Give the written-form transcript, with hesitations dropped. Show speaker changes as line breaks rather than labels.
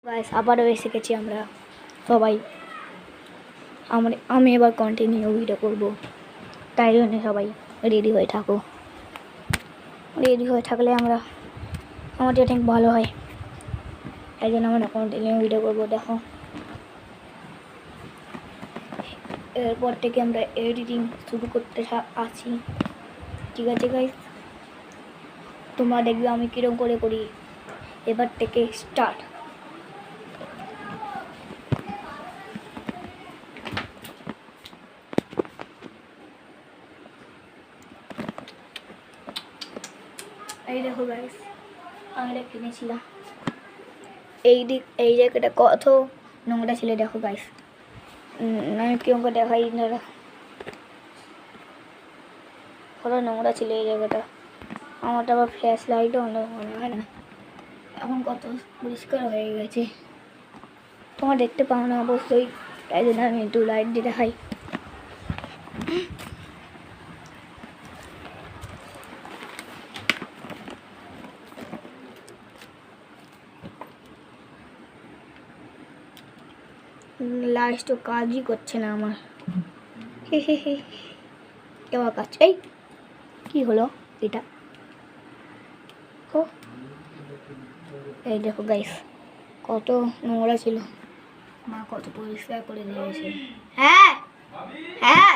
Guys আবারও এসে গেছি আমরা সবাই। আমি এবার কন্টিনিউ ভিডিও করব, তাই জন্য সবাই রেডি হয়ে থাকো। রেডি হয়ে থাকলে আমাদের অনেক ভালো হয়, তাই জন্য আমরা কন্টিনিউ ভিডিও করবো। দেখো এরপর থেকে আমরা এডিটিং শুরু করতে আছি, ঠিক আছে গাইস? তোমরা দেখবে আমি কিরকম করে করি। এবার থেকে স্টার্ট। এই দেখো গাইস, আমি এটা কিনেছিলাম। এই জায়গাটা কত নোংরা ছিল দেখো গাইস। আমি কিরকম করে দেখাই না, কত নোংরা ছিল এই জায়গাটা। আমারটা আবার ফ্ল্যাশ লাইটও অনেক মনে হয় না, এখন কত পরিষ্কার হয়ে গেছে। তোমরা দেখতে পাও না অবশ্যই, তাই জন্য আমি একটু লাইট দিয়ে দেখাই। লাইট তো কাজই করছে না আমার। কেমন কাজ? এই কি হলো এটা? এই দেখো গাইস, কত নোংরা ছিল, মা কত পরিষ্কার করে দিয়েছে। হ্যাঁ হ্যাঁ